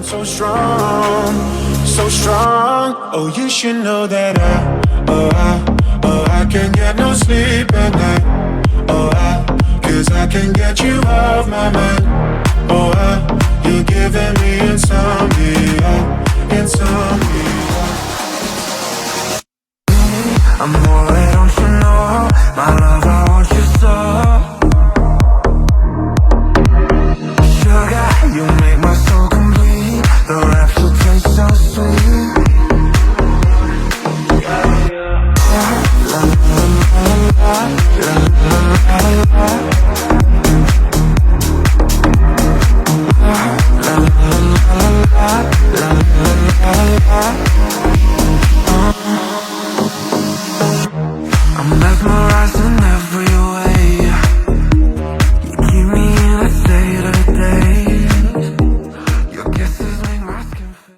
so strong, so strong. Oh, you should know that I can't get no sleep at night. Cause I can't get you off my mind. You're giving me insomnia, insomnia. Amore, don't you know my love?